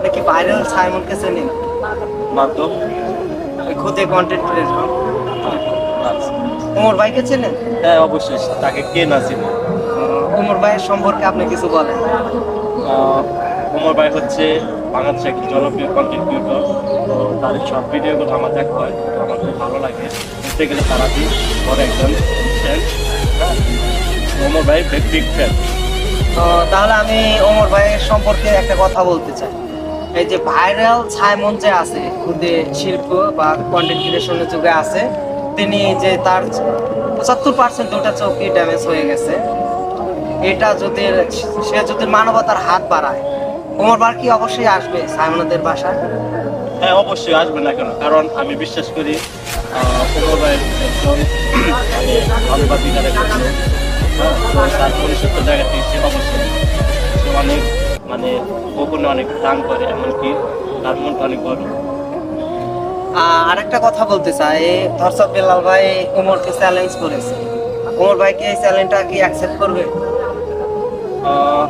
আপনি কি ভাইরাল সাইমনকে চেনেন? না তো। ওই খুদে কন্টেন্ট ক্রিয়েটর ওমর ভাইকে চেনেন? হ্যাঁ অবশ্যই, তাকে কে না চিনে। ওমর ভাইয়ের সম্পর্কে আপনি কিছু বলেন। ওমর ভাই হচ্ছে বাংলাদেশের একটি জনপ্রিয় কন্টেন্ট ক্রিয়েটর। তো তার সব ভিডিওগুলো আমার দেখা হয়, তো আমার খুব ভালো লাগে। ঘুরতে গেলে সারাদিন বড় একজন ফ্যান। ওমর ভাই বিগ ফ্যান। তাহলে আমি ওমর ভাইয়ের সম্পর্কে একটা কথা বলতে চাই। এই যে ভাইরাল সাইমন যে আছে, খুদে শিল্প বা কন্টেন্ট ক্রিয়েশনের যুগে আছে, তিনি যে তার 75% দুটা চোখই ড্যামেজ হয়ে গেছে। এটা যদি সে যদি মানবতার হাত বাড়ায়, ওমর ভাই কি অবশ্যই আসবে সাইমনদের বাসায়? হ্যাঁ অবশ্যই আসবে না কেন, কারণ আমি বিশ্বাস করি ওমর ভাই একজন মানে মানবাধিকার একজন লোক। তার পরিশুদ্ধ জায়গা থেকে সে অবশ্যই সে অনেক মানে গোপনে অনেক দান করে, এমনকি তার মনটা অনেক বড়। আরেকটা কথা বলতে চাই, ধর্ষক বেলাল ভাই ওমরকে চ্যালেঞ্জ করেছে। ওমর ভাই কি এই চ্যালেঞ্জটা কি অ্যাকসেপ্ট করবে? আহ,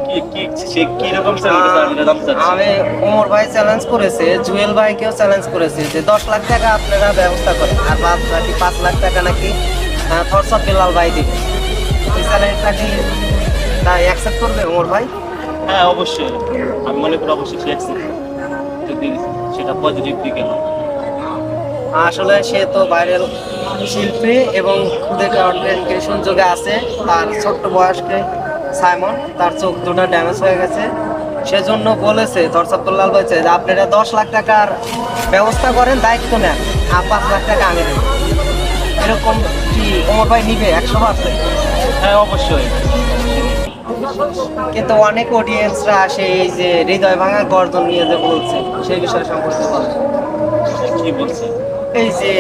কি কি সে কি রকম চ্যালেঞ্জ আমি জানতে চাচ্ছি। আমি ওমর ভাই চ্যালেঞ্জ করেছে, জুয়েল ভাইকেও চ্যালেঞ্জ করেছে যে 10 লাখ টাকা আপনারা ব্যবস্থা করেন, আর বাদ বাকি 5 লাখ টাকা নাকি ধর্ষক বেলাল ভাই দিবে। এই চ্যালেঞ্জটা কি তাই অ্যাকসেপ্ট করবে ওমর ভাই? হ্যাঁ অবশ্যই, আমি মনে করি অবশ্যই সে accept করবে, যদি সেটা পজিটিভ দিকে হয়। আসলে সে তো ভাইরাল শিল্পী এবং খুদে কন্টেন্ট ক্রিয়েশন যুগে আছে। তার ছোট্ট বয়সকে সাইমন তার চোখ দুটো ড্যামেজ হয়ে গেছে, সেজন্য বলেছে ধর্ষাতুল্লাহ বলেছে যে আপনারা 10 লাখ টাকার ব্যবস্থা করেন, দায়িত্ব নেন, আর 5 লাখ টাকা আমি দেব। এরকম কি ওমর ভাই নিবে 100%? হ্যাঁ অবশ্যই। কিন্তু অনেক অডিয়েন্সরা আসে এই যে হৃদয় ভাঙা গর্জন নিয়ে যে বলছে, সেই বিষয় সম্পর্কে বলেন। কি বলছে? এই যে